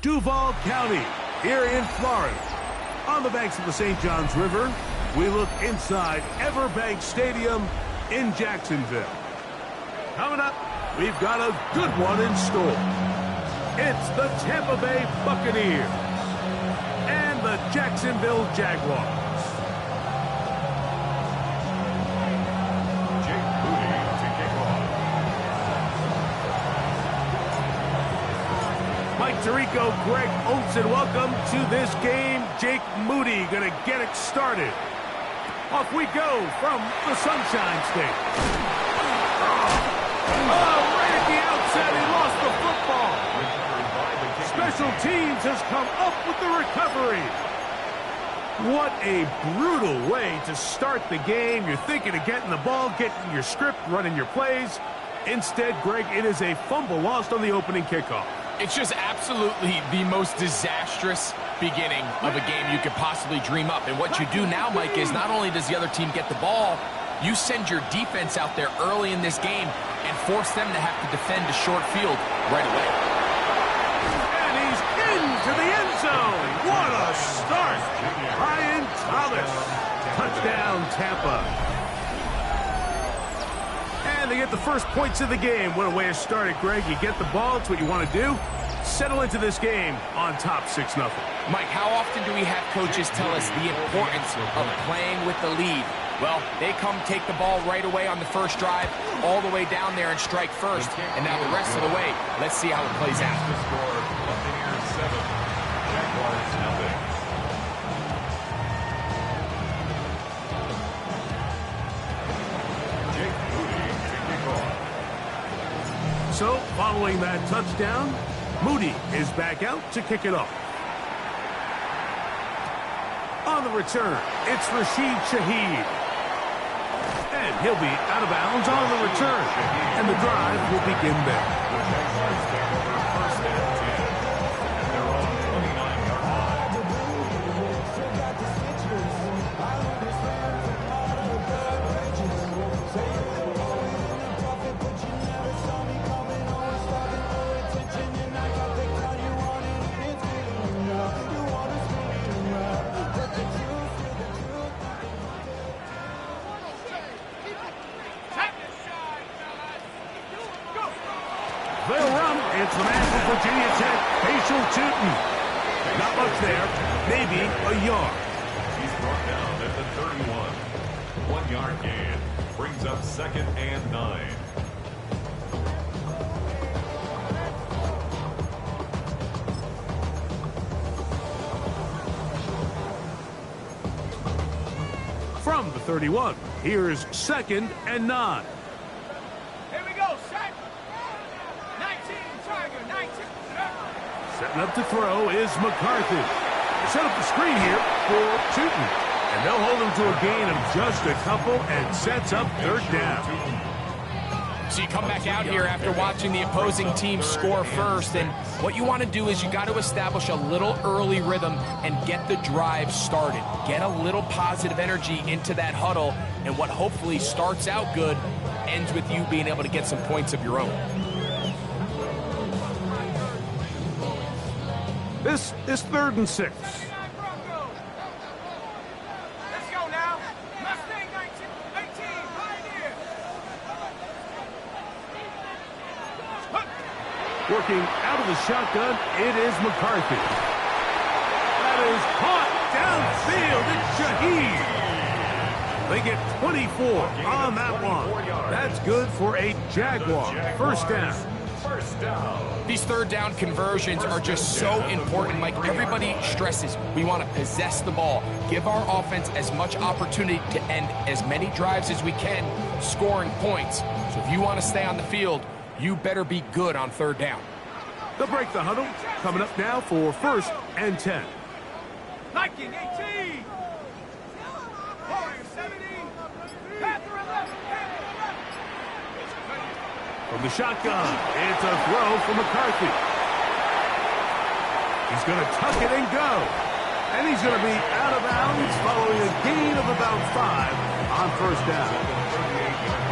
Duval County, here in Florida. On the banks of the St. Johns River, we look inside Everbank Stadium in Jacksonville. Coming up, we've got a good one in store. It's the Tampa Bay Buccaneers and the Jacksonville Jaguars. Mike Tirico, Greg Olson, welcome to this game. Jake Moody going to get it started. Off we go from the Sunshine State. Oh, right at the outset, he lost the football. Special teams has come up with the recovery. What a brutal way to start the game. You're thinking of getting the ball, getting your script, running your plays. Instead, Greg, it is a fumble lost on the opening kickoff. It's just absolutely the most disastrous beginning of a game you could possibly dream up. And what you do now, Mike, is not only does the other team get the ball, you send your defense out there early in this game and force them to have to defend a short field right away. And he's into the end zone. What a start. Ryan Thomas. Touchdown, Tampa. And they get the first points of the game. What a way to start it, Greg. You get the ball. It's what you want to do. Settle into this game on top 6-0. Mike, how often do we have coaches tell us the importance of playing with the lead? Well, they come take the ball right away on the first drive, all the way down there and strike first. And now the rest of the way, let's see how it plays out. The score, Buccaneers 7, Jaguars 0. So, following that touchdown, Moody is back out to kick it off. On the return, it's Rashid Shaheed. And he'll be out of bounds on the return. And the drive will begin there. The Jaguars take over first and 10. And they're on 29-yard line. They'll run. It's the man from Virginia Tech, Facial Tootin. Not much there. Maybe a yard. He's brought down at the 31. 1 yard gain. Brings up 2nd and 9. From the 31, here's 2nd and 9. Setting up to throw is McCarthy. They set up the screen here for Tootin. And they'll hold him to a gain of just a couple and sets up 3rd down. So you come back out here after watching the opposing team score first, and what you want to do is you got to establish a little early rhythm and get the drive started. Get a little positive energy into that huddle, and what hopefully starts out good ends with you being able to get some points of your own. This is 3rd and 6. Let's go now. Mustang 19, Pioneer. Working out of the shotgun, it is McCarthy. That is caught downfield. It's Shaheed. They get 24 on that one. That's good for a Jaguar first down. First down. These third down conversions are just so important. Like everybody stresses, we want to possess the ball, give our offense as much opportunity to end as many drives as we can, scoring points. So if you want to stay on the field, you better be good on third down. They'll break the huddle. Coming up now for first and 10. Liking 18. Warrior 17. Panther 11. From the shotgun, it's a throw for McCarthy. He's going to tuck it and go. And he's going to be out of bounds following a gain of about 5 on first down.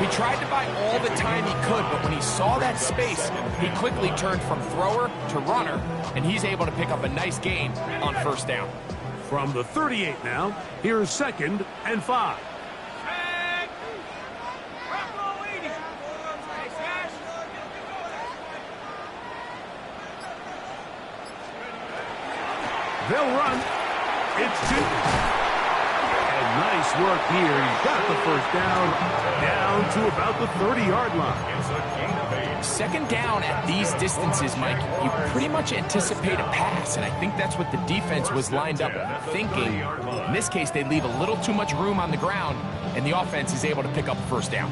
He tried to buy all the time he could, but when he saw that space, he quickly turned from thrower to runner, and he's able to pick up a nice gain on first down. From the 38 now, here's second and 5. They'll run. It's 2. And nice work here. He's got the first down to about the 30-yard line. It's a gain of 8. Second down at these distances, Mike, you pretty much anticipate a pass, and I think that's what the defense was lined up thinking. In this case, they leave a little too much room on the ground, and the offense is able to pick up a first down.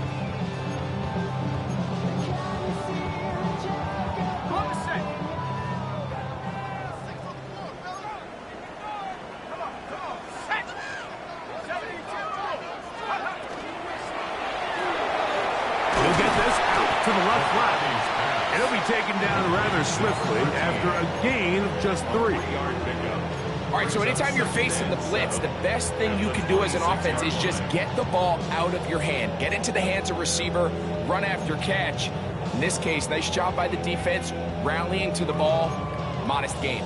To the left flat. And he'll be taken down rather swiftly after a gain of just 3. All right, so anytime you're facing the blitz, the best thing you can do as an offense is just get the ball out of your hand. Get into the hands of receiver, run after catch. In this case, nice job by the defense, rallying to the ball, modest gain.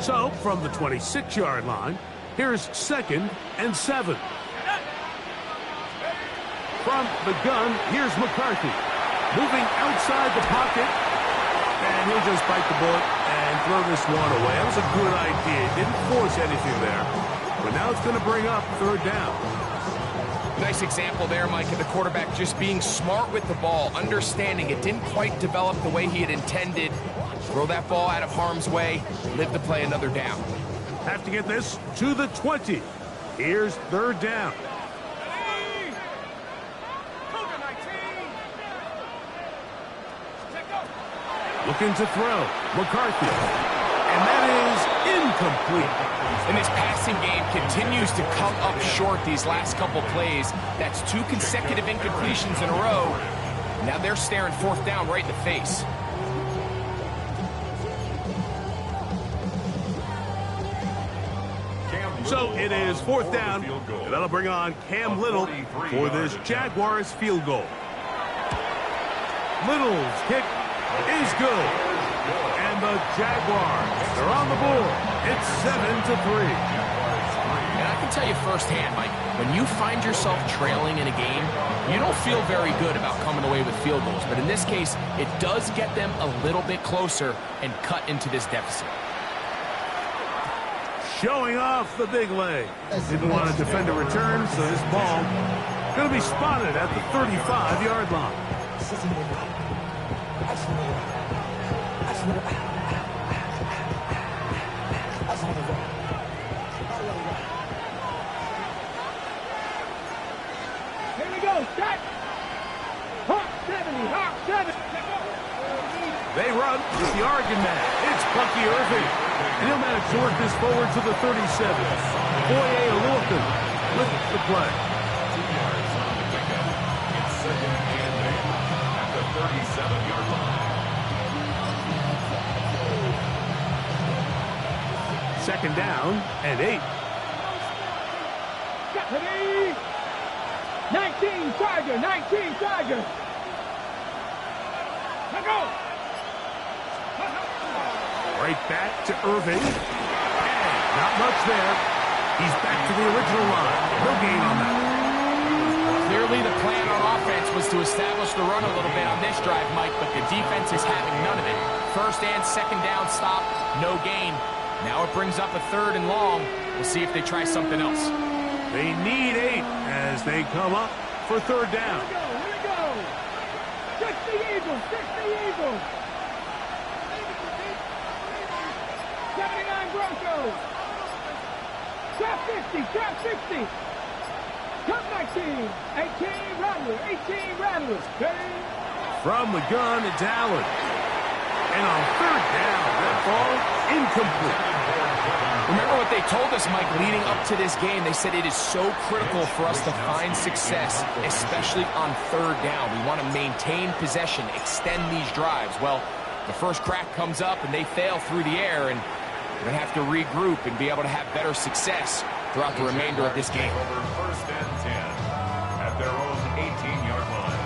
So, from the 26-yard line, here's second and 7. From the gun, here's McCarthy. Moving outside the pocket. And he'll just bite the bullet and throw this one away. That was a good idea. Didn't force anything there. But now it's going to bring up third down. Nice example there, Mike, of the quarterback just being smart with the ball, understanding it didn't quite develop the way he had intended. Throw that ball out of harm's way, live to play another down. Have to get this to the 20. Here's third down. Looking to throw. McCarthy. And that is incomplete. And this passing game continues to come up short these last couple plays. That's 2 consecutive incompletions in a row. Now they're staring fourth down right in the face. So it is fourth down. And that'll bring on Cam Little for this Jaguars field goal. Little's kick is good. And the Jaguars are on the board. It's 7-3. And I can tell you firsthand, Mike, when you find yourself trailing in a game, you don't feel very good about coming away with field goals. But in this case, it does get them a little bit closer and cut into this deficit. Showing off the big leg. Didn't want to defend a return, so this ball going to be spotted at the 35-yard line. Here we go, set. Hawk 70, Hawk 70. They run with the Oregon man. It's Bucky Irving. And he'll manage to work this forward to the 37. Boye Olufin with the play. 2 yards on the pickup. It's second and 8 at the 37-yard line. Second down and 8. Deputy. 19 Tiger, 19 Tiger. Let go. Right back to Irving. And not much there. He's back to the original line. No gain on that. Clearly the plan on offense was to establish the run a little bit on this drive, Mike, but the defense is having none of it. First and second down stop, no gain. Now it brings up a 3rd and long. We'll see if they try something else. They need 8 as they come up for 3rd down. Here we go. 60 Eagles, 60 Eagles. 79 Broncos. Trap 50, trap 60. Trap 19, 18 Rattlers, 18 Rattlers. From the gun, it's Allen. And on 3rd down, that ball incomplete. Remember what they told us, Mike, leading up to this game. They said it is so critical for us to find success, especially on 3rd down. We want to maintain possession, extend these drives. Well, the first crack comes up and they fail through the air, and we're going to have to regroup and be able to have better success throughout the remainder of this game. Over 1st and 10 at their own 18-yard line.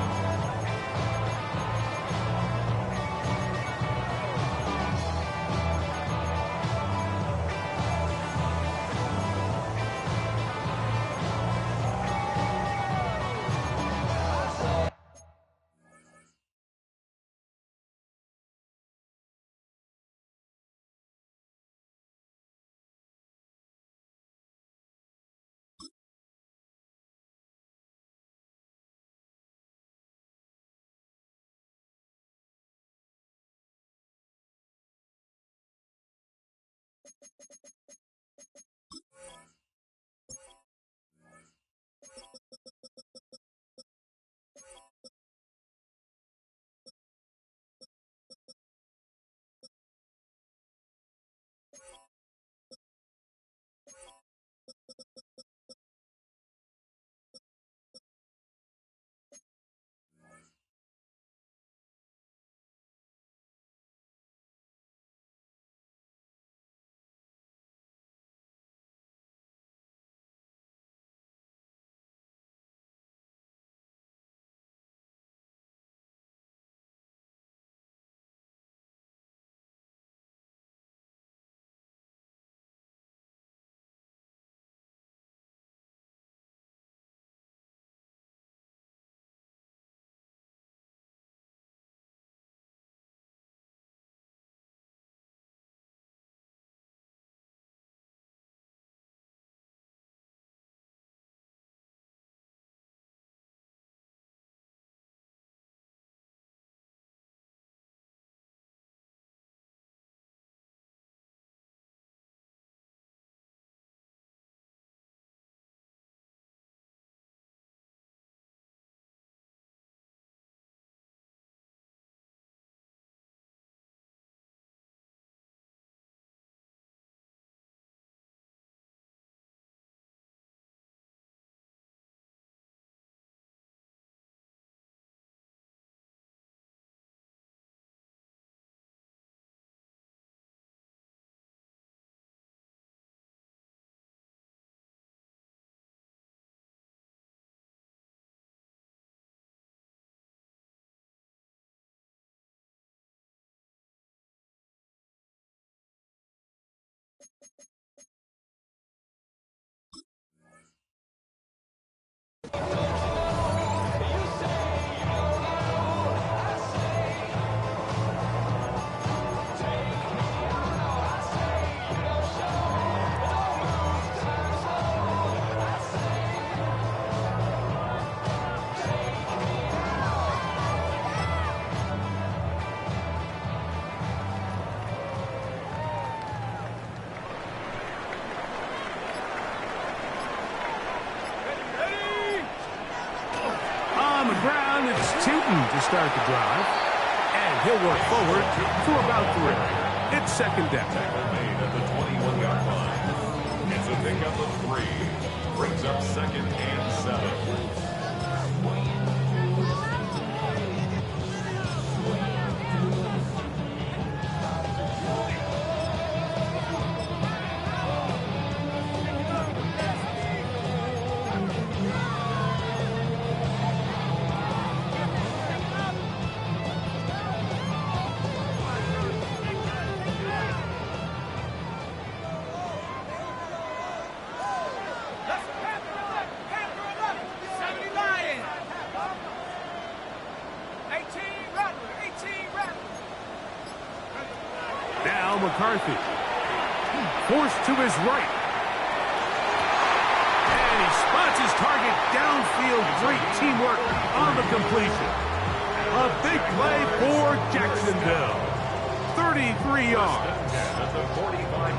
To start the drive, and he'll work forward for about 3. It's 2nd down. Tackle made at the 21-yard line. It's a pickup of 3. Brings up 2nd and 7. McCarthy. Forced to his right. And he spots his target downfield. Great teamwork on the completion. A big play for Jacksonville. 33 yards.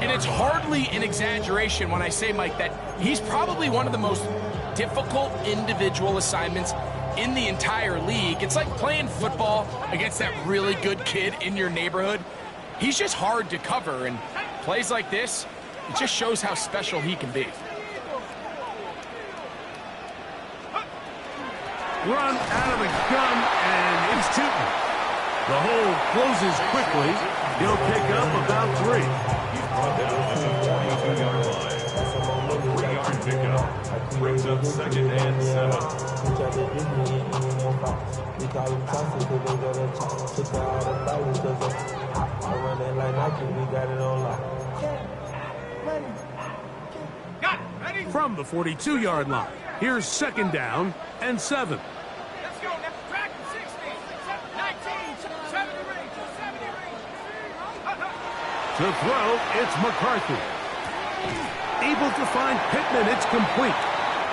And it's hardly an exaggeration when I say, Mike, that he's probably one of the most difficult individual assignments in the entire league. It's like playing football against that really good kid in your neighborhood. He's just hard to cover, and plays like this, it just shows how special he can be. Run out of the gun, and it's Tootin. The hole closes quickly. He'll pick up about 3. He's brought down at the 42-yard line. A 3-yard pickup brings up 2nd and 7. From the 42-yard line, here's 2nd down and 7. Let's go. Track 16, 19, 70 range, 70 range. To throw, it's McCarthy. Able to find Pittman, it's complete.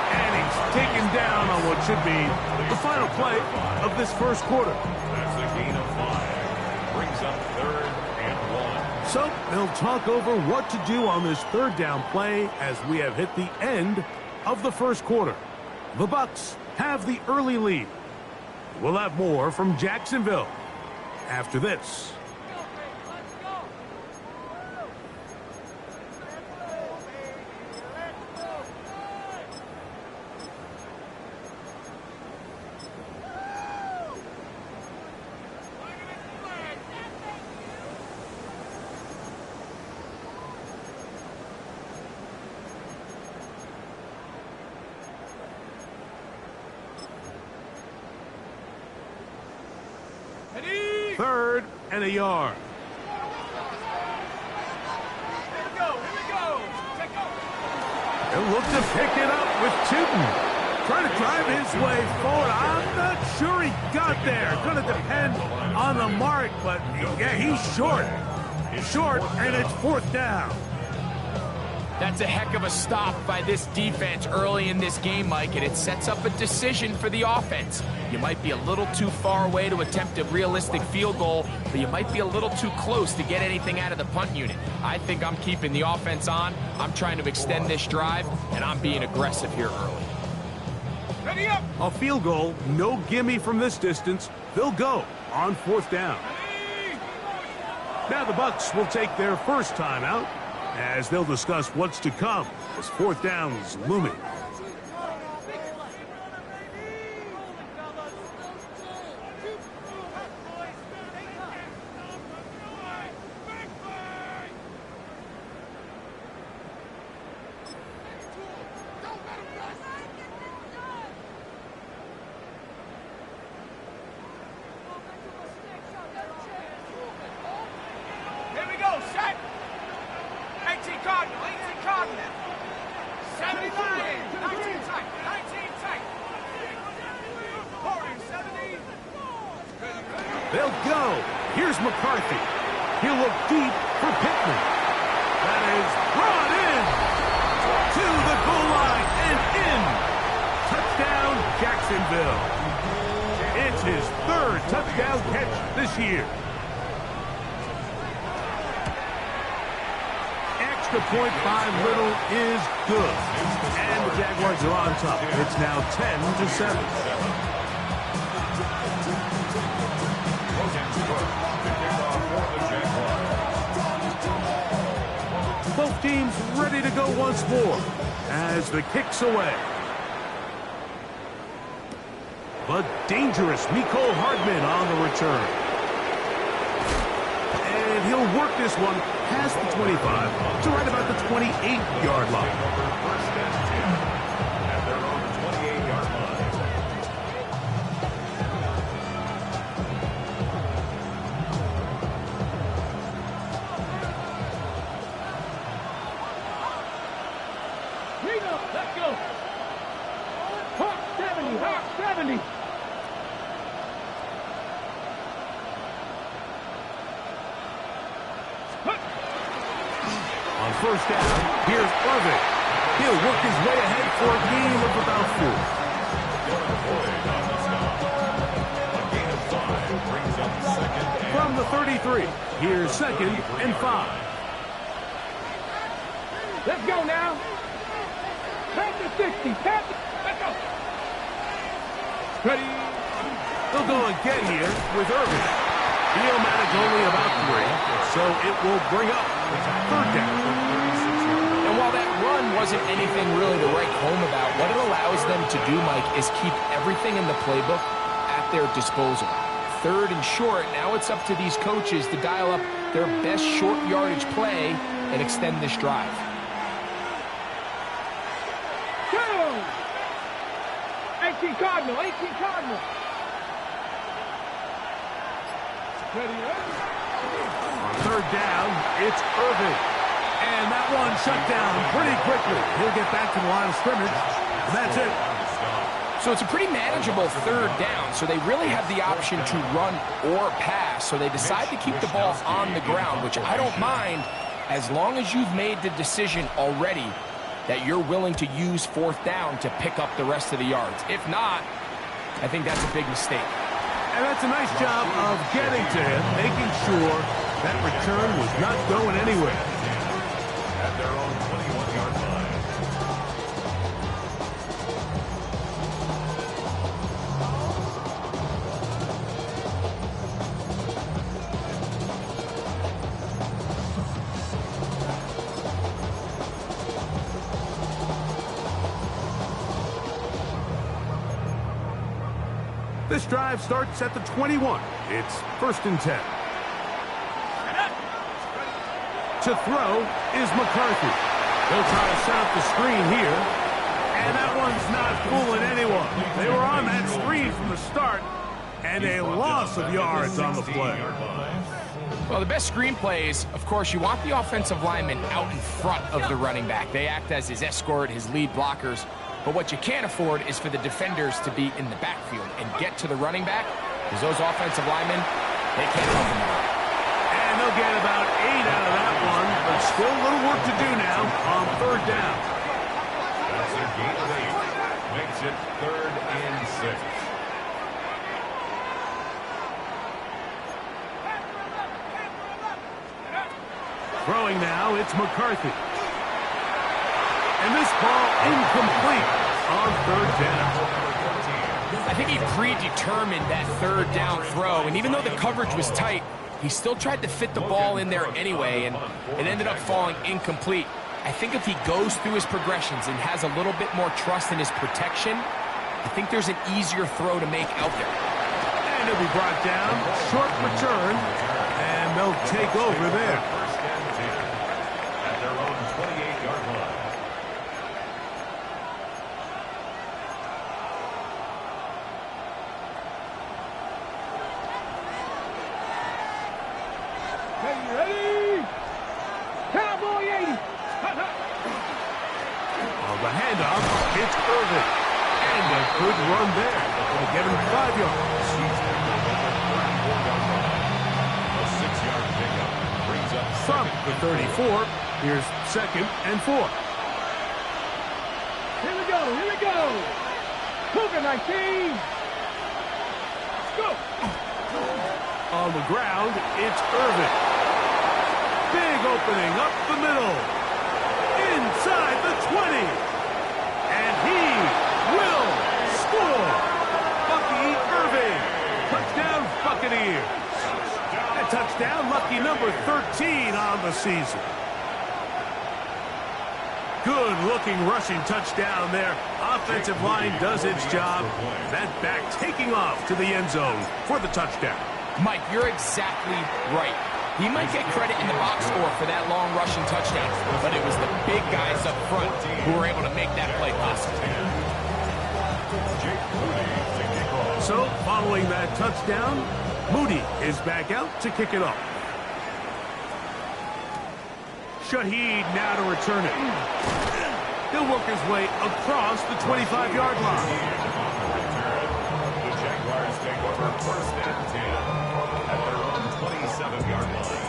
And he's taken down on what should be the final play of this first quarter. That's a gain of 5. Brings up 3rd and 1. So they'll talk over what to do on this 3rd down play as we have hit the end of the first quarter. The Bucs have the early lead. We'll have more from Jacksonville after this. Ready? 3rd and a yard. Here we go. Take off. He'll look to pick it up with Tootin. Trying to drive his way forward. I'm not sure he got there. Going to depend on the mark, but yeah, he's short. Short, and it's 4th down. That's a heck of a stop by this defense early in this game, Mike, and it sets up a decision for the offense. You might be a little too far away to attempt a realistic field goal, but you might be a little too close to get anything out of the punt unit. I think I'm keeping the offense on. I'm trying to extend this drive, and I'm being aggressive here early. Ready up. A field goal, no gimme from this distance. They'll go on 4th down. Now the Bucs will take their first timeout as they'll discuss what's to come as 4th down is looming. Here we go. Set. 18 Cardinal. 18 Cardinal. 79. 19 tight. 19 tight. 40, 70. They'll go. Here's McCarthy. He'll look deep for Pittman. That is brought in to the goal line and in. Touchdown, Jacksonville. It's his 3rd touchdown catch this year. Extra point by Little is good. And the Jaguars are on top. It's now 10-7. Both teams ready to go once more as the kick's away. The dangerous Mecole Hardman on the return. And he'll work this one past the 25 to right about the 28-yard line. First and 10 at their own 28-yard line. Lead up. Let's go. Hawk 70. Hawk 70. On first down. Here's Irving. He'll work his way ahead for a gain of about 4. From the 33, here's 2nd and 5. Let's go now. Pass the 60. Pass the... Let's go. Ready. They'll go again here with Irving. He'll manage only about 3, so it will bring up 3rd down. And while that run wasn't anything really to write home about, what it allows them to do, Mike, is keep everything in the playbook at their disposal. 3rd and short, now it's up to these coaches to dial up their best short yardage play and extend this drive. Go! 18 Cardinal, 18 Cardinal. Ready, On 3rd down, it's Irving. And that one shut down pretty quickly. He'll get back to the line of scrimmage. And that's it. So it's a pretty manageable 3rd down, so they really have the option to run or pass, so they decide to keep the ball on the ground, which I don't mind as long as you've made the decision already that you're willing to use 4th down to pick up the rest of the yards. If not, I think that's a big mistake. And that's a nice job of getting to him, making sure that return was not going anywhere. At their own 21-yard line. This drive starts at the 21. It's 1st and 10. To throw is McCarthy. They'll try to set up the screen here. And that one's not fooling anyone. They were on that screen from the start. And a loss of yards on the play. Well, the best screen plays, of course, you want the offensive lineman out in front of the running back. They act as his escort, his lead blockers. But what you can't afford is for the defenders to be in the backfield and get to the running back, because those offensive linemen, they can't help them out. And they'll get about 8 out of that one, but still a little work to do now on 3rd down. That's a gain of 8. Makes it 3rd and 6. Throwing now, it's McCarthy. And this ball incomplete on 3rd down. I think he predetermined that 3rd down throw, and even though the coverage was tight, he still tried to fit the ball in there anyway, and it ended up falling incomplete. I think if he goes through his progressions and has a little bit more trust in his protection, I think there's an easier throw to make out there. And he'll be brought down, short return, and they'll take over there. 1st and 10. At their own 28-yard line. ready. Cowboy 80. On the handoff, it's Irving. And a good run there. Will get him 5 yards. A 6-yard pickup brings up From the 34, here's 2nd and 4. Here we go, here we go. Cougar 19. Let's go. On the ground, it's Irving. Big opening up the middle. Inside the 20. And he will score. Bucky Irving. Touchdown Buccaneers. A touchdown, lucky number 13 on the season. Good-looking rushing touchdown there. Offensive line does its job. That back taking off to the end zone for the touchdown. Mike, you're exactly right. He might get credit in the box score for that long rushing touchdown, but it was the big guys up front who were able to make that play possible. So, following that touchdown, Moody is back out to kick it off. Shaheed now to return it. He'll work his way across the 25-yard line. The Jaguars take over 1st and 10 at their own 27-yard line.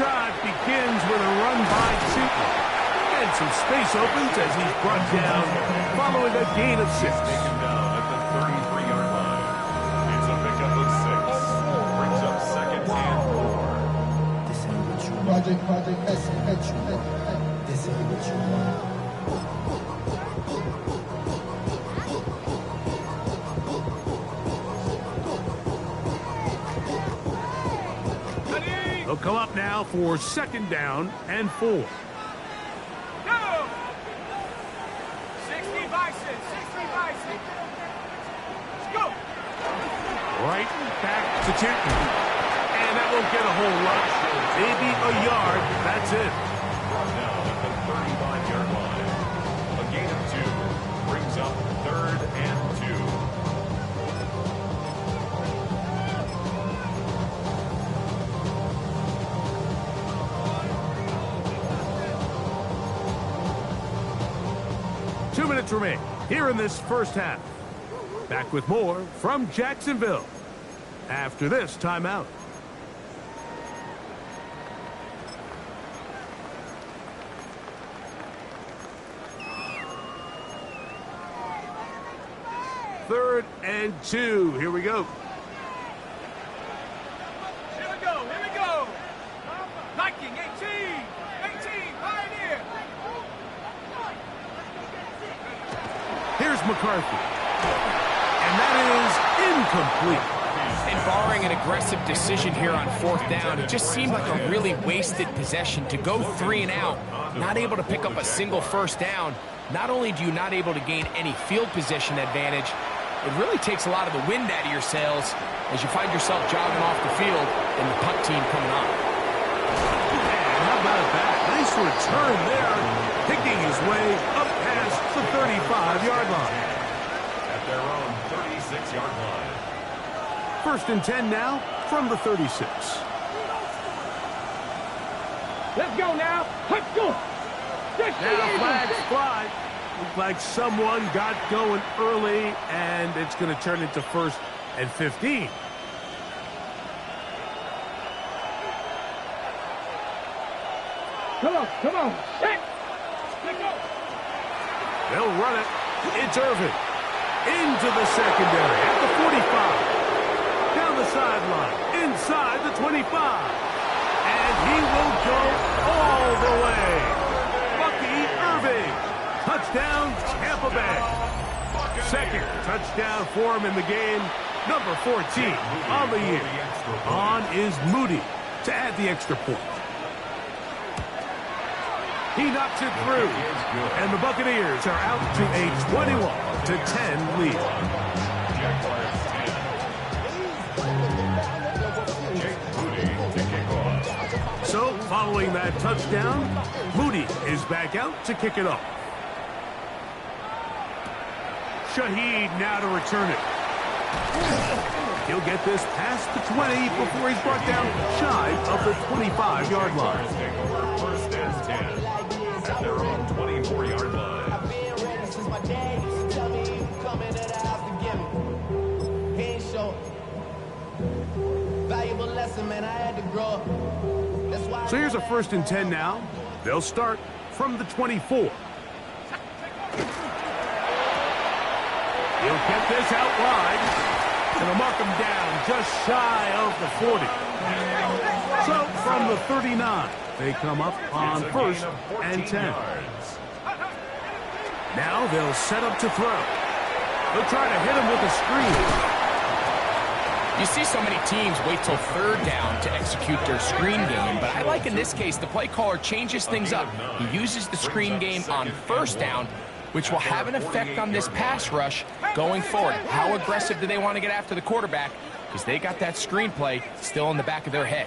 drive begins with a run by Seton. And some space opens as he's brought down following a gain of 6. Taken down at the 33-yard line. It's a pickup of 6. Brings up second and 4. Project S. This ain't what you want. They'll come up now for second down and 4. Go! 60 Bison, 60 Bison. Let's go! Right back to Tinton. And that won't get a whole lot. Maybe a yard. That's it. Brought down at the 35-yard line. A gain of 2. Brings up third and 2. 2 minutes remain here in this first half. Back with more from Jacksonville after this timeout. Third and 2. Here we go. Here we go, here we go. Viking, 18, Pioneer. Here's McCarthy. And that is incomplete. And barring an aggressive decision here on 4th down, it just seemed like a really wasted possession to go 3 and out, not able to pick up a single first down. Not only do you not able to gain any field position advantage, it really takes a lot of the wind out of your sails as you find yourself jogging off the field and the punt team coming on. And how about that? Nice return there, picking his way up past the 35-yard line. At their own 36-yard line. First and 10 now from the 36. Let's go now. Let's go. Now flags fly. Looks like someone got going early, and it's going to turn into 1st and 15. Come on. Set. Let's go. They'll run it. It's Irvin. Into the secondary at the 45. Down the sideline. Inside the 25. And he will go all the way. Bucky Irving. Touchdown, Tampa Bay. Second touchdown for him in the game. Number 14 on the year. On is Moody to add the extra point. He knocks it through, and the Buccaneers are out to a 21-10 lead. Jaguars 10. Jake Moody to kick off. So, following that touchdown, Moody is back out to kick it off. Shaheed now to return it. He'll get this past the 20 before he's brought down shy of the 25-yard line. Jaguars take over first and 10. At their own 24-yard line. I've been ready since my dad used to tell me he was coming to the house to get me. He ain't show valuable lesson, man. I had to grow up. That's why. So here's a first and 10 now. They'll start from the 24. He'll get this out wide. And they'll mark him down just shy of the 40. So from the 39, they come up on first and 10. Now they'll set up to throw. They'll try to hit him with a screen. You see so many teams wait till 3rd down to execute their screen game, but I like in this case the play caller changes things up. He uses the screen game on 1st down, which will have an effect on this pass rush going forward. How aggressive do they want to get after the quarterback? Because they got that screenplay still in the back of their head.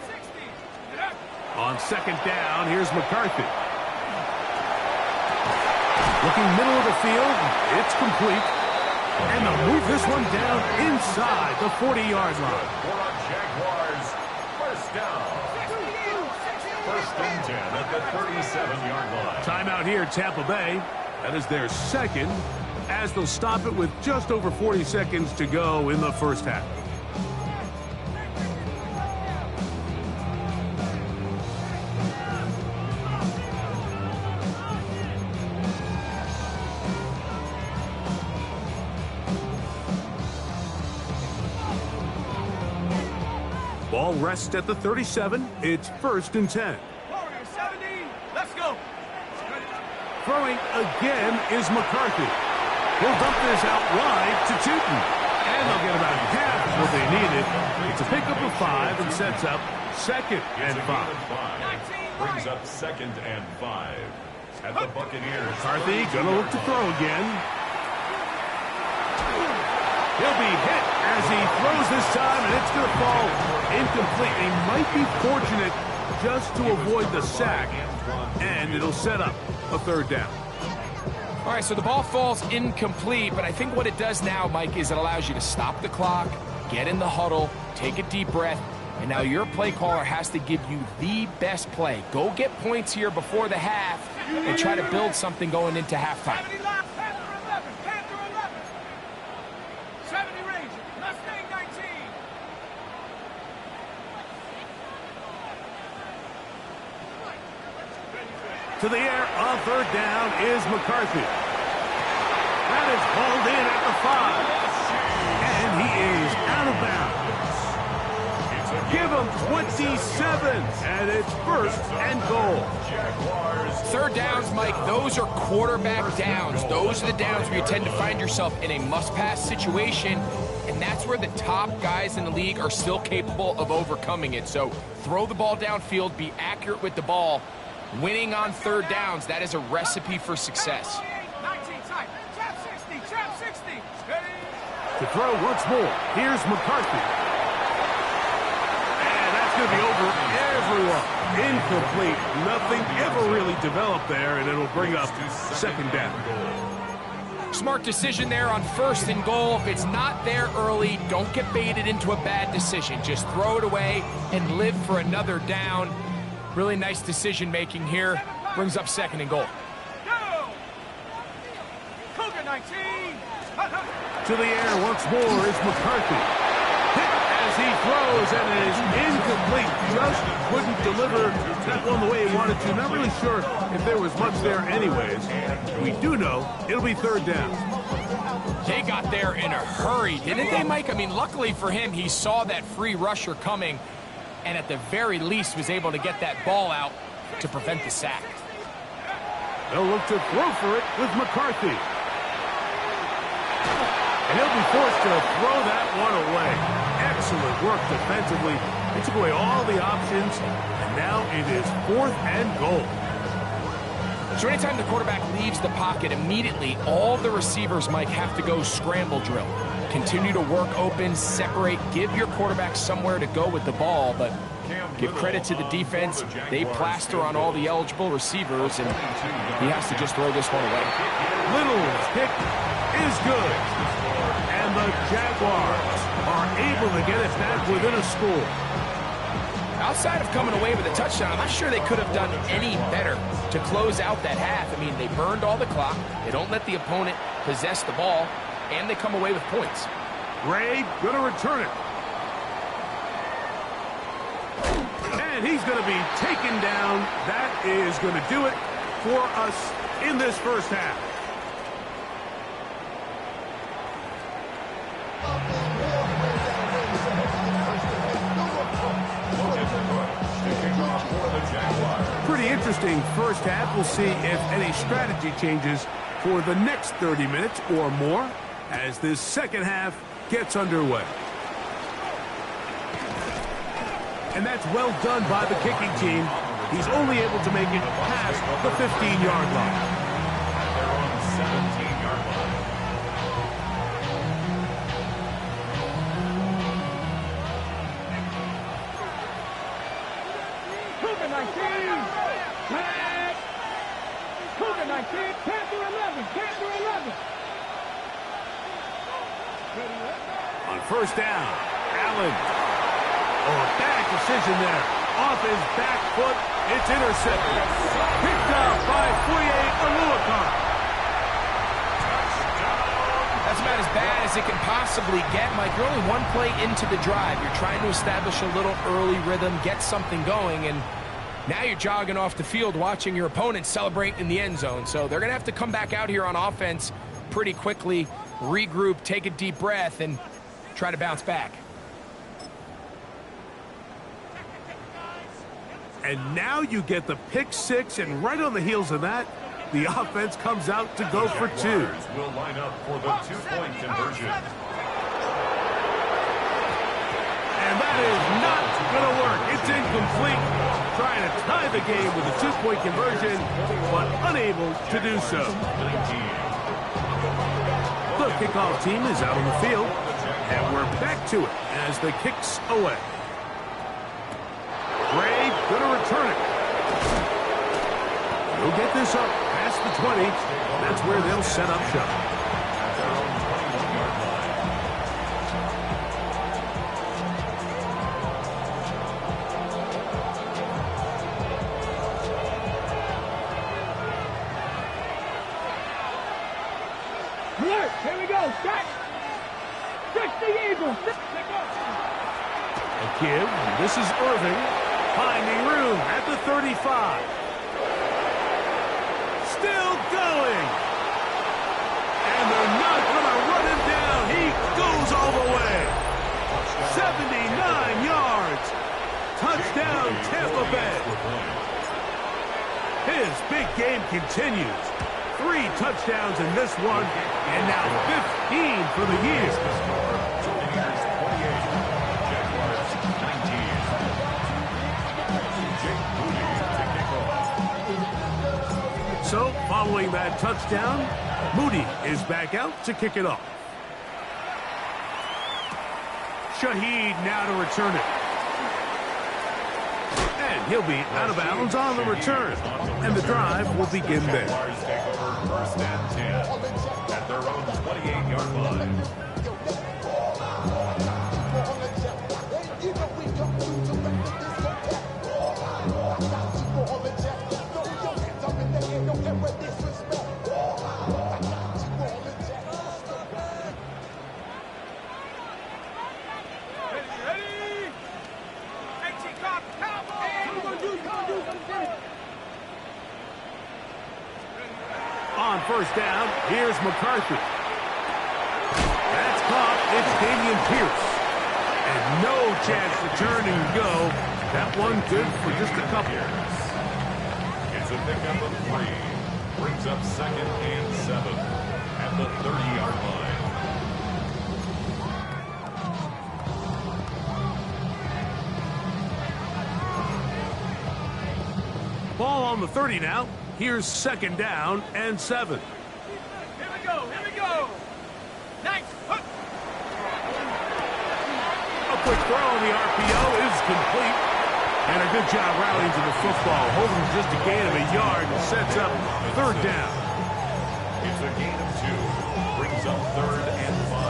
On 2nd down, here's McCarthy. Looking middle of the field, it's complete. And they'll move this one down inside the 40-yard line. For our Jaguars, first down. First and 10 at the 37-yard line. Timeout here, Tampa Bay. That is their second, as they'll stop it with just over 40 seconds to go in the first half. Ball rests at the 37. It's 1st and 10. Warrior 70. Let's go. Throwing again is McCarthy. He'll dump this out wide to Tootin. And they'll get about half what they needed. It's a pickup of 5 and sets up 2nd and 5. Brings up 2nd and 5. At the Buccaneers. McCarthy gonna look to throw again. He'll be hit as he throws this time, and it's going to fall incomplete. He might be fortunate just to avoid the sack, and it'll set up a 3rd down. All right, so the ball falls incomplete, but I think what it does now, Mike, is it allows you to stop the clock, get in the huddle, take a deep breath, and now your play caller has to give you the best play. Go get points here before the half and try to build something going into halftime. 70 left, Panther 11, Panther 11. 70 Ranger, Mustang 19. To the air on 3rd down is McCarthy. That is hauled in at the 5. And he is out of bounds. Give him 27, and it's 1st and goal. 3rd downs, Mike, those are quarterback downs. Those are the downs where you tend to find yourself in a must-pass situation, and that's where the top guys in the league are still capable of overcoming it. So throw the ball downfield, be accurate with the ball. Winning on 3rd downs, that is a recipe for success. 19 tight, trap 60, trap 60. Steady. To throw once more, here's McCarthy. And that's going to be over everyone. Incomplete. Nothing ever really developed there, and it'll bring up 2nd down. Smart decision there on 1st and goal. If it's not there early, don't get baited into a bad decision. Just throw it away and live for another down. Really nice decision-making here. Brings up 2nd and goal. Go. Cougar 19. To the air once more is McCarthy. Hit as he throws, and it is incomplete. Just couldn't deliver that one the way he wanted to. Not really sure if there was much there anyways. We do know it'll be 3rd down. They got there in a hurry, didn't they, Mike? I mean, luckily for him, he saw that free rusher coming, and at the very least was able to get that ball out to prevent the sack. They'll look to throw for it with McCarthy. And he'll be forced to throw that one away. Excellent work defensively. They took away all the options, and now it is 4th and goal. So anytime the quarterback leaves the pocket, immediately all the receivers, Mike, have to go scramble drill. Continue to work open, separate, give your quarterback somewhere to go with the ball, but give credit to the defense. They plaster on all the eligible receivers, and he has to just throw this one away. Little's kick is good, and the Jaguars are able to get it back within a score. Outside of coming away with a touchdown, I'm not sure they could have done any better to close out that half. I mean, they burned all the clock. They don't let the opponent possess the ball, and they come away with points. Ray going to return it. And he's going to be taken down. That is going to do it for us in this 1st half. Pretty interesting 1st half. We'll see if any strategy changes for the next 30 minutes or more as this 2nd half gets underway. And that's well done by the kicking team. He's only able to make it past the 15-yard line. They're on the 17-yard line. Cougar 19. Flag. Cougar 19. Panther 11. Panther 11. On 1st down, Allen. Oh, a bad decision there. Off his back foot, it's intercepted. Picked up by Foye Aluakar. That's about as bad as it can possibly get, Mike. You're only one play into the drive. You're trying to establish a little early rhythm, get something going, and now you're jogging off the field watching your opponent celebrate in the end zone. So they're going to have to come back out here on offense pretty quickly, regroup, take a deep breath, and try to bounce back. And now you get the pick six, and right on the heels of that, the offense comes out to go for two. Will line up for the two-point conversion. And that is not going to work. It's incomplete. Trying to tie the game with a two-point conversion, but unable to do so. The kickoff team is out on the field, and we're back to it as the kick's away. Gray going to return it. He'll get this up past the 20. That's where they'll set up shop. Alert! Here we go! Set! 60 Eagles! A give. This is Irving. Finding room at the 35. Still going. And they're not going to run him down. He goes all the way. 79 yards. Touchdown, Tampa Bay. His big game continues. 3 touchdowns in this one, and now 15 for the year. So, following that touchdown, Moody is back out to kick it off. Shaheed now to return it. And he'll be out of bounds on the return. And the drive will begin there. First and 10 at their own 28-yard line. On first down, here's McCarthy. That's caught. It's Damian Pierce. And no chance to turn and go. That one good for just a couple. It's a pickup of 3. Brings up 2nd and 7 at the 30-yard line. Ball on the 30 now. Here's 2nd down and 7. Here we go, here we go. Nice. Hook. A quick throw on the RPO is complete. And a good job rallying to the football. Holding just a gain of a yard and sets up 3rd down. It's a gain of 2. Brings up 3rd and 5.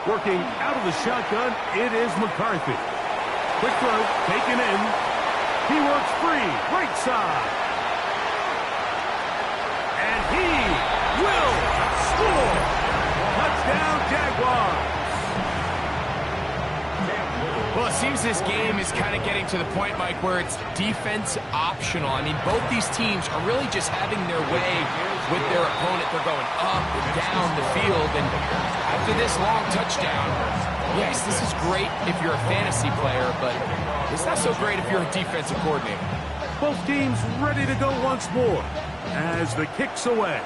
Working out of the shotgun, it is McCarthy. Quick throw, taken in. He works free, right side. And he will score. Touchdown, Jaguars. Well, it seems this game is kind of getting to the point, Mike, where it's defense optional. I mean, both these teams are really just having their way with their opponent. They're going up and down the field, and after this long touchdown, yes, this is great if you're a fantasy player, but it's not so great if you're a defensive coordinator. Both teams ready to go once more as the kick's away.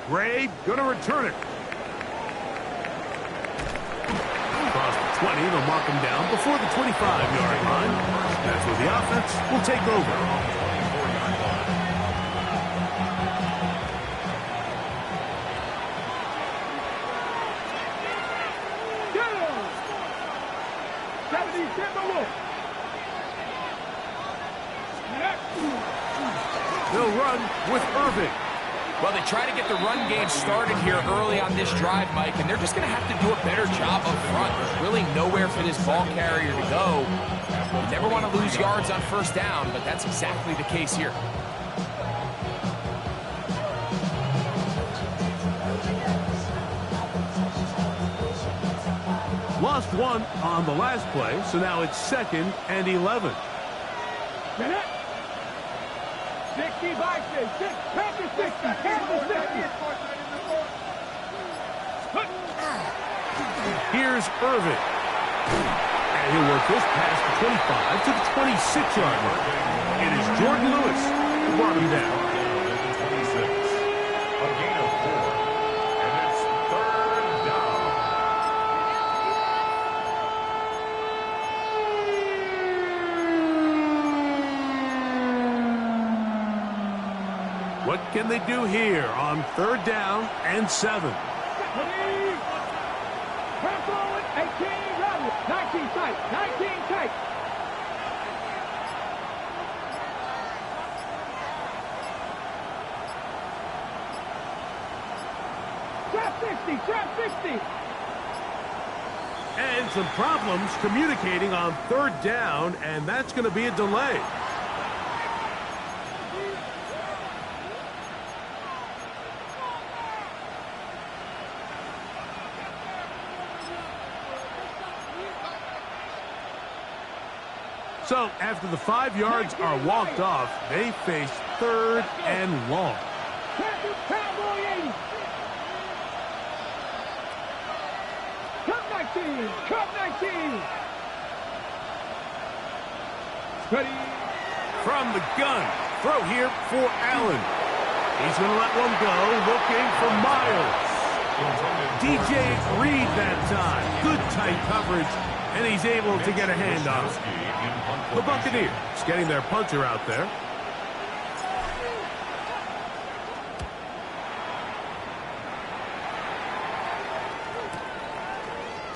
Gray gonna return it. Across the 20, they'll mark him down before the 25-yard line. That's where the offense will take over. They'll run with Irving. Well, they try to get the run game started here early on this drive, Mike, and they're just going to have to do a better job up front. There's really nowhere for this ball carrier to go. You never want to lose yards on first down, but that's exactly the case here. Lost one on the last play, so now it's 2nd and 11. Get it. 60 Vikings. 60. Kansas 60. Here's Irvin. And he'll work this past the 25 to the 26-yard line. It is Jordan Lewis who brought him down. A gain of 4. And it's 3rd down. What can they do here on 3rd down and 7? 18, 19 tight, 19 tight. Trap 60. And some problems communicating on 3rd down, and that's going to be a delay. So, after the 5 yards are walked off, they face 3rd and long. Cowboy 80. Cut 19. Ready. From the gun, throw here for Allen. He's going to let one go, looking for Miles. DJ Reed that time. Good tight coverage, and he's able to get a hand on it. The Buccaneers getting their punter out there.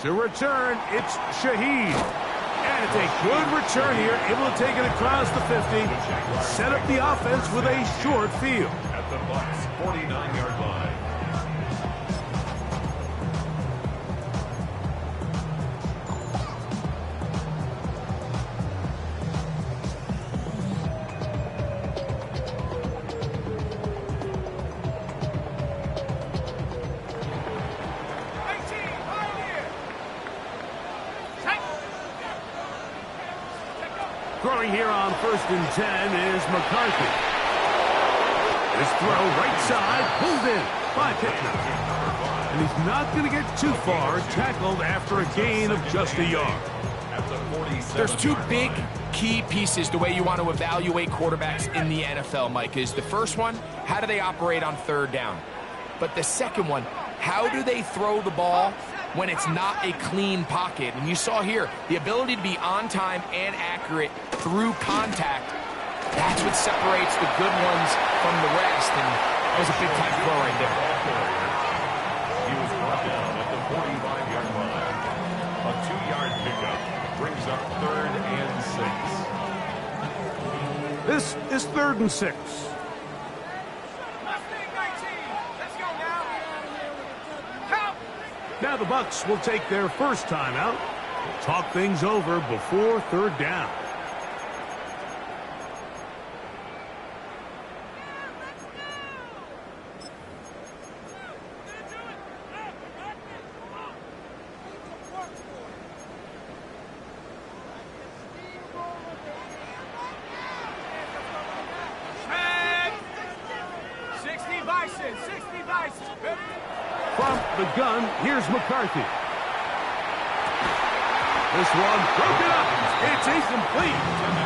To return, it's Shaheed. And it's a good return here, able to take it across the 50. Set up the offense with a short field. At the Bucs' 49-yard line. Throwing here on 1st and 10 is McCarthy. This throw right side, pulled in by Pittman. And he's not going to get too far, tackled after a gain of just a yard. There's 2 big key pieces the way you want to evaluate quarterbacks in the NFL, Mike, is the first one, how do they operate on 3rd down? But the second one, how do they throw the ball when it's not a clean pocket? And you saw here, the ability to be on time and accurate through contact, that's what separates the good ones from the rest, and that was a big-time throw right there. He was brought down at the 45-yard line. A 2-yard pickup brings up 3rd and 6. This is 3rd and 6. Now the Bucs will take their first timeout. We'll talk things over before 3rd down. From the gun, here's McCarthy. This one broken up. It's incomplete.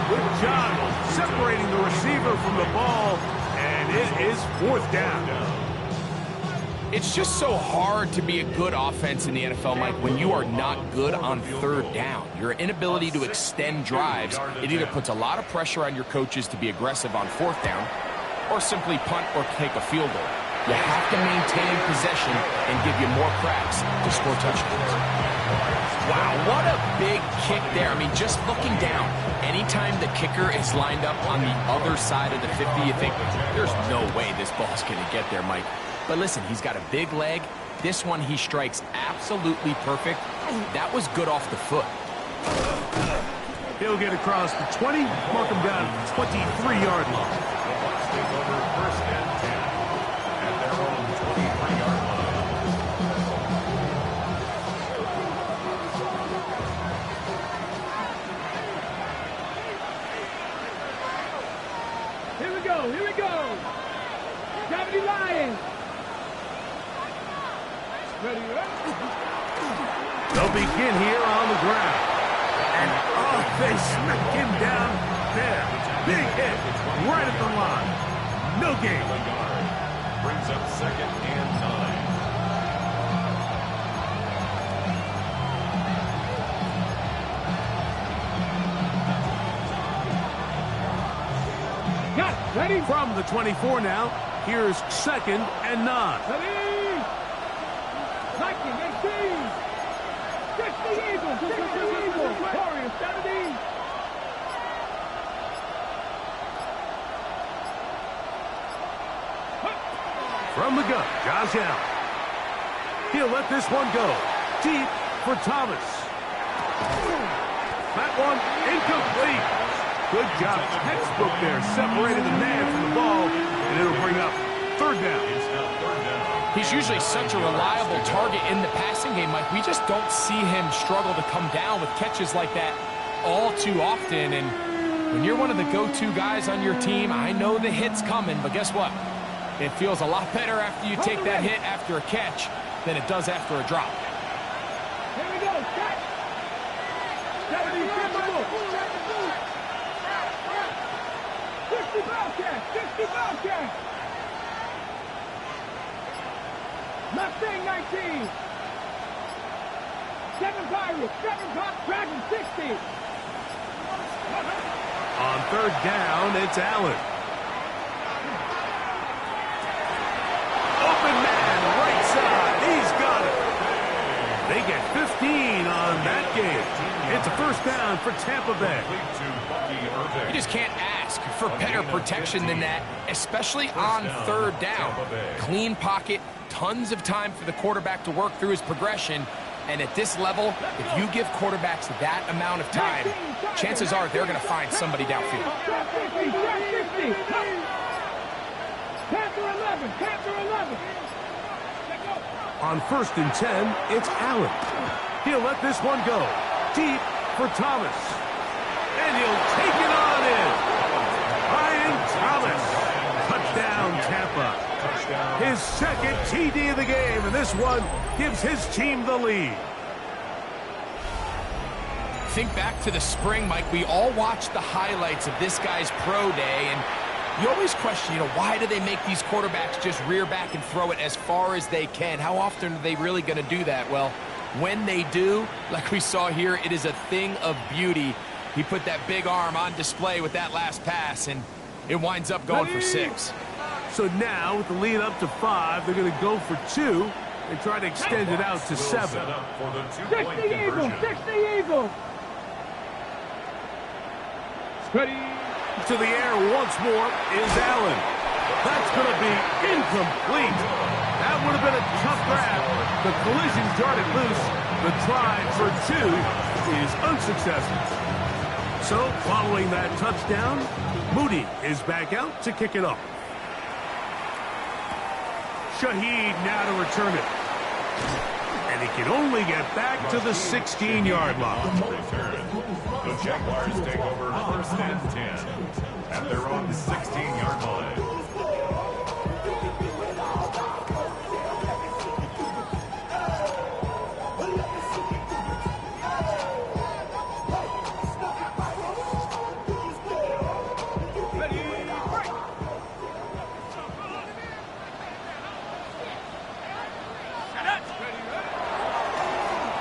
Good job separating the receiver from the ball, and it is 4th down. It's just so hard to be a good offense in the NFL, Mike, when you are not good on 3rd down. Your inability to extend drives, it either puts a lot of pressure on your coaches to be aggressive on 4th down or simply punt or take a field goal. You have to maintain possession and give you more cracks to score touchdowns. Wow, what a big kick there. I mean, just looking down, anytime the kicker is lined up on the other side of the 50, you think, there's no way this ball's going to get there, Mike. But listen, he's got a big leg. This one, he strikes absolutely perfect. That was good off the foot. He'll get across the 20, mark him down at the 23-yard line. The Bucs take over 1st and 10 at their own 23-yard line. game. They'll begin here on the ground. And, oh, they smack him down there. Big hit right at the line. No game. Brings up 2nd and 9. Ready from the 24 now. Here's 2nd and 9. Ready. 19, 60 Eagles. 60 Eagles. Warriors 70. From the gun, Josh Allen. He'll let this one go. Deep for Thomas. That one incomplete. Good job. Textbook there. Separated the man from the ball, and it'll bring up 3rd down. He's usually such a reliable target in the passing game, Mike. We just don't see him struggle to come down with catches like that all too often. And when you're one of the go-to guys on your team, I know the hit's coming, but guess what? It feels a lot better after you take that hit after a catch than it does after a drop. Here we go. Catch. 70 60 Bobcat. 60 Bobcat. Mustang 19. 7 Pirates. 7 Dragon 60. On 3rd down, it's Allen. Open man, right side. He's got it. They get 15 on that game. It's a 1st down for Tampa Bay. You just can't ask for better protection than that, especially on 3rd down. Clean pocket, tons of time for the quarterback to work through his progression. And at this level, if you give quarterbacks that amount of time, chances are they're going to find somebody downfield. Panther 11. Panther 11. On 1st and 10, it's Allen. He'll let this one go. Deep for Thomas. And he'll take it on in. Ryan Thomas. Touchdown, Tampa. His 2nd TD of the game, and this one gives his team the lead. Think back to the spring, Mike. We all watched the highlights of this guy's pro day, and you always question, why do they make these quarterbacks just rear back and throw it as far as they can? How often are they really going to do that? Well, when they do, like we saw here, it is a thing of beauty. He put that big arm on display with that last pass, and it winds up going for 6. So now, with the lead up to 5, they're going to go for 2 and try to extend it out to 7. 60 Eagles. 60 Eagles. Ready. To the air once more is Allen. That's going to be incomplete. That would have been a tough grab. The collision darted loose. The try for 2 is unsuccessful. So, following that touchdown, Moody is back out to kick it off. Shaheed now to return it. And he can only get back to the 16-yard line. The Jaguars take over 1st and 10 at their own 16-yard line.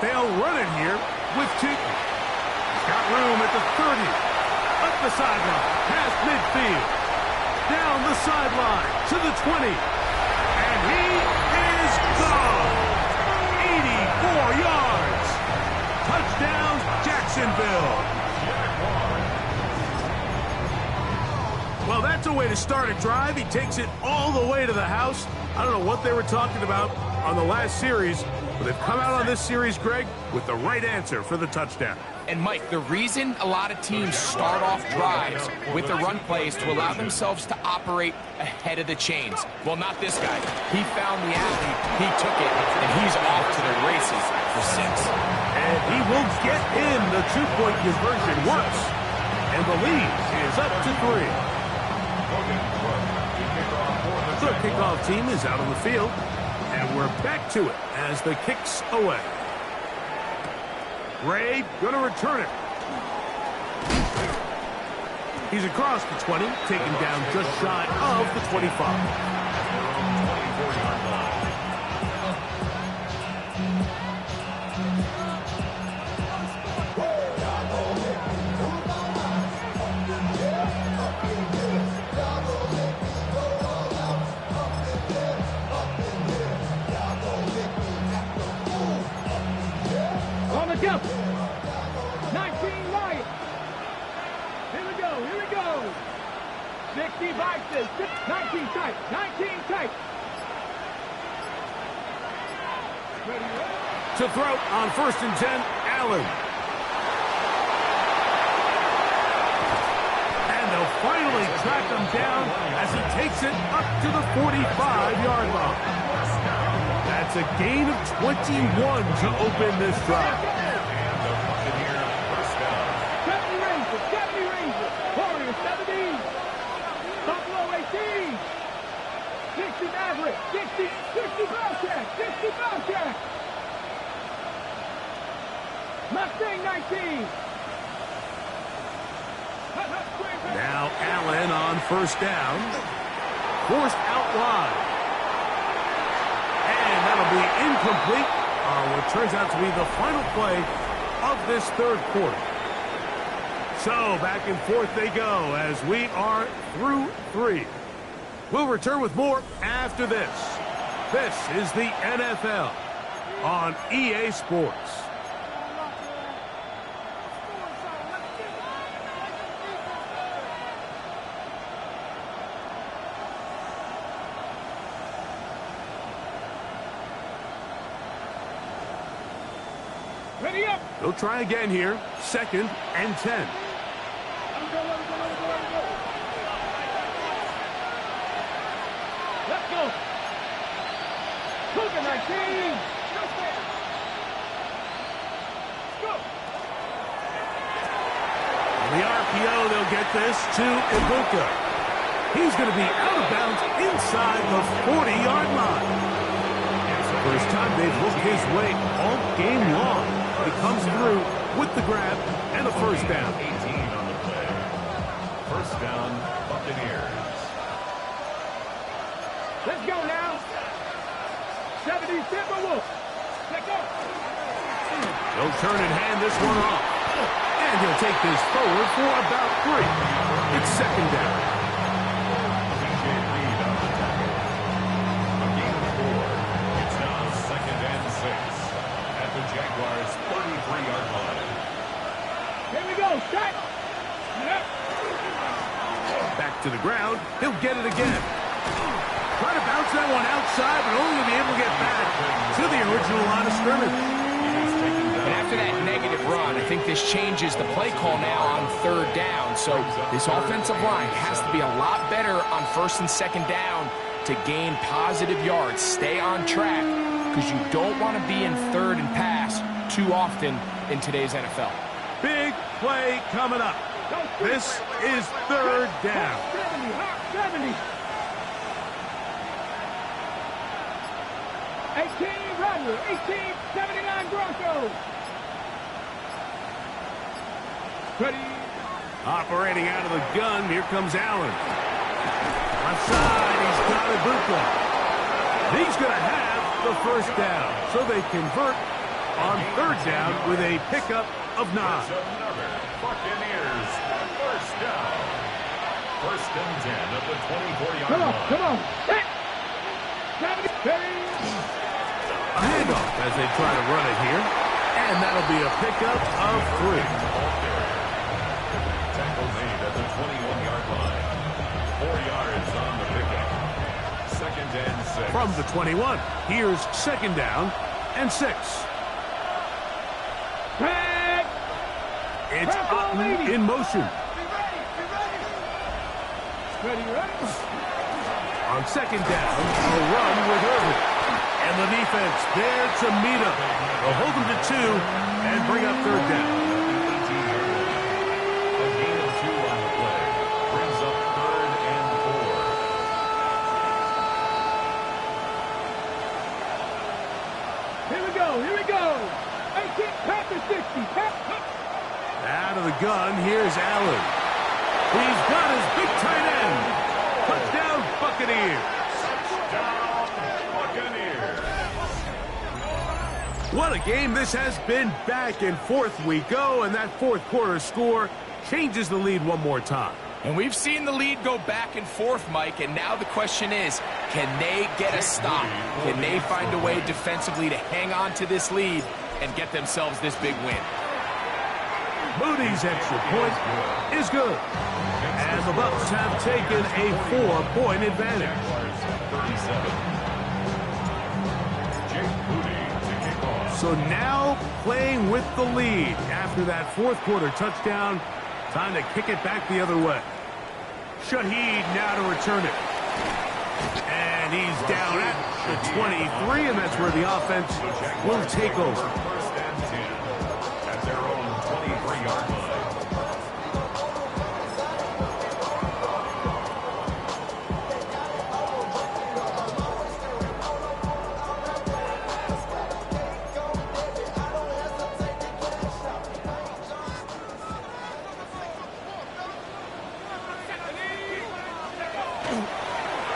They'll run it here with 2. He's got room at the 30. Up the sideline, past midfield. Down the sideline to the 20. And he is gone. 84 yards. Touchdown, Jacksonville. Well, that's a way to start a drive. He takes it all the way to the house. I don't know what they were talking about on the last series, but they've come out on this series, Greg, with the right answer for the touchdown. And, Mike, the reason a lot of teams start off drives with the run plays to allow themselves to operate ahead of the chains. Well, not this guy. He found the alley, he took it, and he's off to the races for 6. And he will get in the 2-point conversion once. And the lead is up to 3. The kickoff team is out on the field, and we're back to it as the kick's away. Ray going to return it. He's across the 20, taken down just shy of the 25. On the jump. 19 Lions. Here we go. 60 boxes. 19 tight. 19 tight. To throw on 1st and 10, Allen. And they'll finally track him down as he takes it up to the 45-yard line. That's a gain of 21 to open this drive. And the Buccaneers first down. 70 Rangers. Warriors 70. Buffalo 18. 60 Maverick. 60 Bobcat. 60 Bobcat. Mustang 19. Now Allen on 1st down. Forced out wide. And that'll be incomplete on what turns out to be the final play of this 3rd quarter. So back and forth they go as we are through 3. We'll return with more after this. This is the NFL on EA Sports. Ready up. They'll try again here. 2nd and 10. Let's go. Cougar 19. Go. On the RPO, they'll get this to Ibuka. He's going to be out of bounds inside the 40-yard line. It's the first time they've looked his way all game long. He comes through with the grab and a 1st down. 18 on the play. 1st down, Buccaneers. Let's go now. 70 Timberwolves. Let's go. He'll turn and hand this one off. And he'll take this forward for about 3. It's 2nd down. DJ Reed on the tackle. A gain of 4. It's now 2nd and 6 at the Jaguars' 33-yard line. Here we go. Shot. Yep. Back to the ground. He'll get it again. Try to bounce that one outside, but only to be able to get back to the original line of scrimmage. And after that negative run, I think this changes the play call now on 3rd down. So this offensive line has to be a lot better on 1st and 2nd down to gain positive yards. Stay on track because you don't want to be in 3rd and pass too often in today's NFL. Big play coming up. This is 3rd down. 70. 18 Rodgers. 18 79 Broncos. Ready. Operating out of the gun, here comes Allen. Left side, he's got Ibuka. He's going to have the 1st down. So they convert on 3rd down with a pickup of 9. Another Buccaneers 1st down. 1st and 10 at the 24-yard line. Come on. Hit. 70. A handoff as they try to run it here. And that'll be a pickup of 3. Tackle made at the 21-yard line. 4 yards on the pickup. 2nd and 6. From the 21, here's 2nd down and 6. It's Otten in motion. Ready. On 2nd down, a run with Irvin. And the defense there to meet him. They'll hold him to 2 and bring up 3rd down. A gain of 2 on the play. Brings up 3rd and 4. Here we go. 18, pass to 60. Out of the gun, here's Allen. He's got his big tight end. Touchdown, Buccaneers. What a game this has been. Back and forth we go, and that fourth quarter score changes the lead one more time. And we've seen the lead go back and forth, Mike, and now the question is, can they get a stop? Can they find a way defensively to hang on to this lead and get themselves this big win? Moody's extra point is good. And the Bucs have taken a 4-point advantage. So now playing with the lead after that fourth quarter touchdown. Time to kick it back the other way. Shaheed now to return it. And he's down at the 23, and that's where the offense will take over. First and 10 at their own 23-yard line.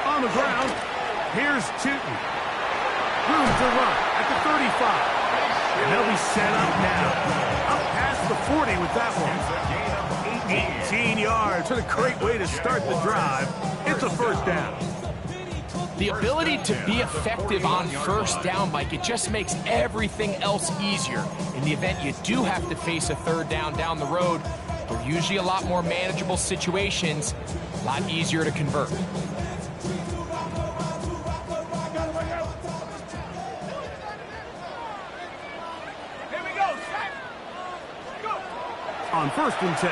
On the ground, here's Tootin. Room to run at the 35. And they'll be set up now. Up past the 40 with that one. 18 yards. What a great way to start the drive. It's a first down. The ability to be effective on first down, Mike, it just makes everything else easier. In the event you do have to face a third down the road, they're usually a lot more manageable situations, a lot easier to convert. On first and 10,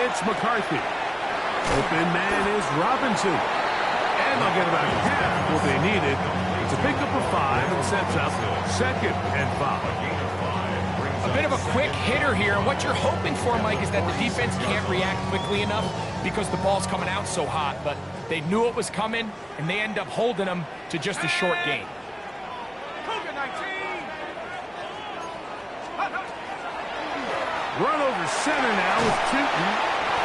it's McCarthy. Open man is Robinson. And they'll get about half what they needed. It's a pickup of 5 and sets up second and 5. A bit of a quick hitter here, and what you're hoping for, Mike, is that the defense can't react quickly enough because the ball's coming out so hot, but they knew it was coming, and they end up holding them to just a short gain. Run over center now with Tootin,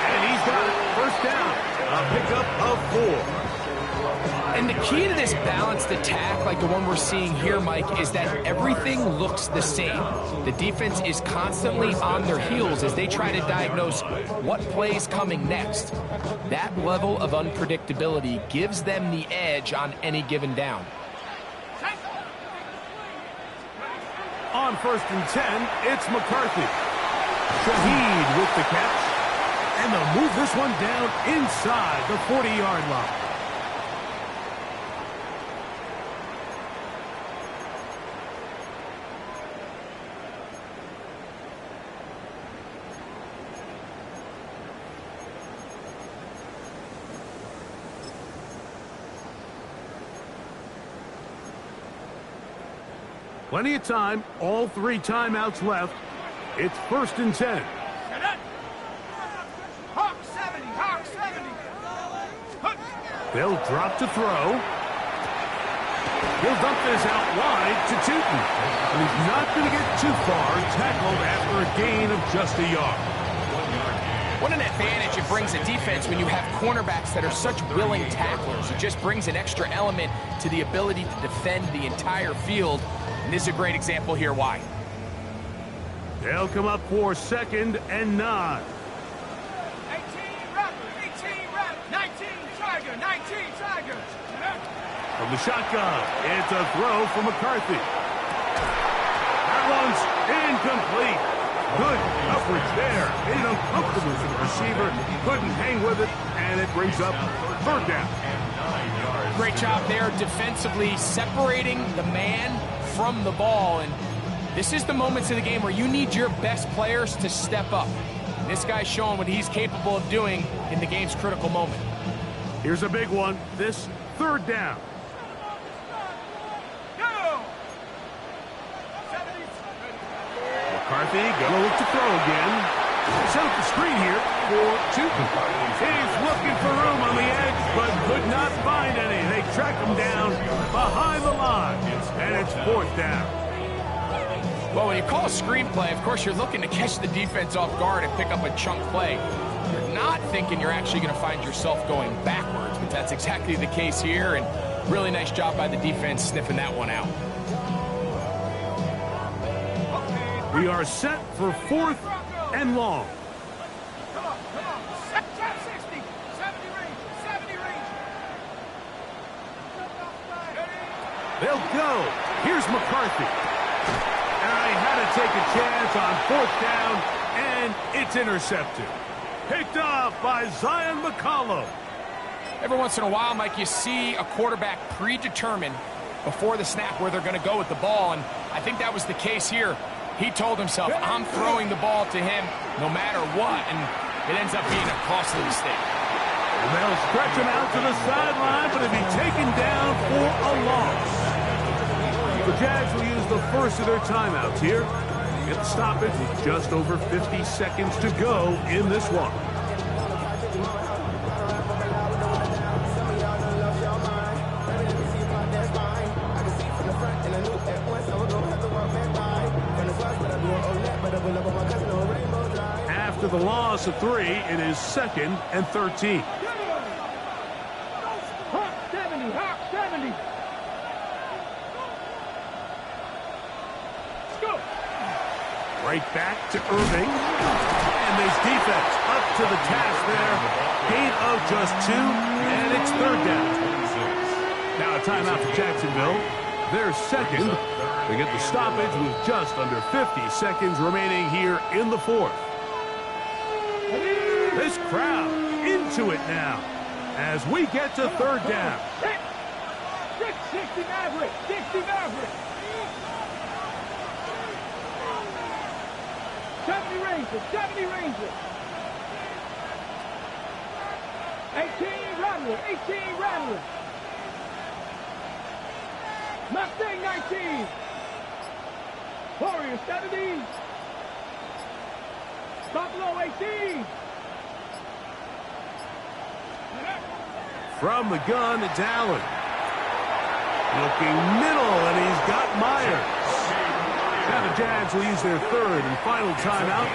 and he's got it. First down, a pickup of 4. And the key to this balanced attack, like the one we're seeing here, Mike, is that everything looks the same. The defense is constantly on their heels as they try to diagnose what play's coming next. That level of unpredictability gives them the edge on any given down. On first and 10, it's McCarthy. Shaheed with the catch. And they'll move this one down inside the 40-yard line. Plenty of time, all 3 timeouts left. It's first and 10. Hawk 70, Hawk 70. They'll drop to throw. He'll dump this out wide to Tootin. And he's not going to get too far, tackled after a gain of just a yard. What an advantage it brings a defense when you have cornerbacks that are such willing tacklers. It just brings an extra element to the ability to defend the entire field. And this is a great example here why. They'll come up for second and 9. 18 Raptor, 18 Raptor, 19 Tiger, 19 Tiger. From the shotgun, it's a throw for McCarthy. That one's incomplete. Good coverage there. Made it uncomfortable for the receiver. Couldn't hang with it, and it brings up third down. Great job there defensively, separating the man from the ball. And this is the moments of the game where you need your best players to step up. And this guy's showing what he's capable of doing in the game's critical moment. Here's a big one. This third down. McCarthy gonna look to throw again. Set up the screen here for Tootin. He's looking for room on the edge, but could not find any. They track him down behind the line, and it's fourth down. Well, when you call a screenplay, of course, you're looking to catch the defense off guard and pick up a chunk play. You're not thinking you're actually going to find yourself going backwards, but that's exactly the case here, and really nice job by the defense sniffing that one out. We are set for 4th and long. Come on. 60, 70 range, 70 range. They'll go. Here's McCarthy. And he had to take a chance on 4th down, and it's intercepted. Picked up by Zion McCollum. Every once in a while, Mike, you see a quarterback predetermined before the snap where they're going to go with the ball, and I think that was the case here. He told himself, I'm throwing the ball to him no matter what, and it ends up being a costly mistake. And they'll stretch him out to the sideline, but he'll be taken down for a loss. The Jags will use the first of their timeouts here. Get the stoppage with just over 50 seconds to go in this one. After the loss of 3, it is 2nd and 13. Hawk 70. Let's go. Right back to Irving. And there's defense up to the task there. Gain of just 2, and it's 3rd down. Now a timeout for Jacksonville. They're second. They get the stoppage with just under 50 seconds remaining here in the 4th. This crowd into it now as we get to 3rd down. 60 Maverick. 60 Maverick. 70 Rangers. 70 Rangers. 18 Rattler. 18 Rattler. Mustang 19. Warrior 70. Buffalo 18. From the gun, it's Allen. Looking middle, and he's got Myers. Now the Jags will use their 3rd and final timeout.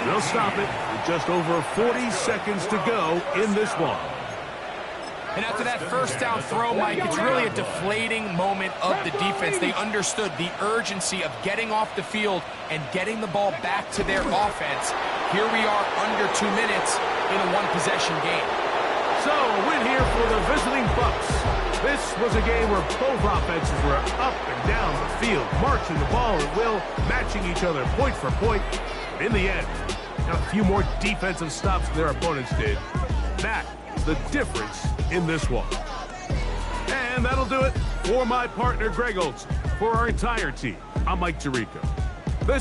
They'll stop it with just over 40 seconds to go in this one. And after that first down throw, Mike, it's really a deflating moment of the defense. They understood the urgency of getting off the field and getting the ball back to their offense. Here we are under 2 minutes in a one-possession game. So, a win here for the visiting Bucks. This was a game where both offenses were up and down the field, marching the ball at will, matching each other point for point. In the end, got a few more defensive stops than their opponents did. That is the difference in this one. And that'll do it for my partner, Greg Olson. For our entire team, I'm Mike Tirico.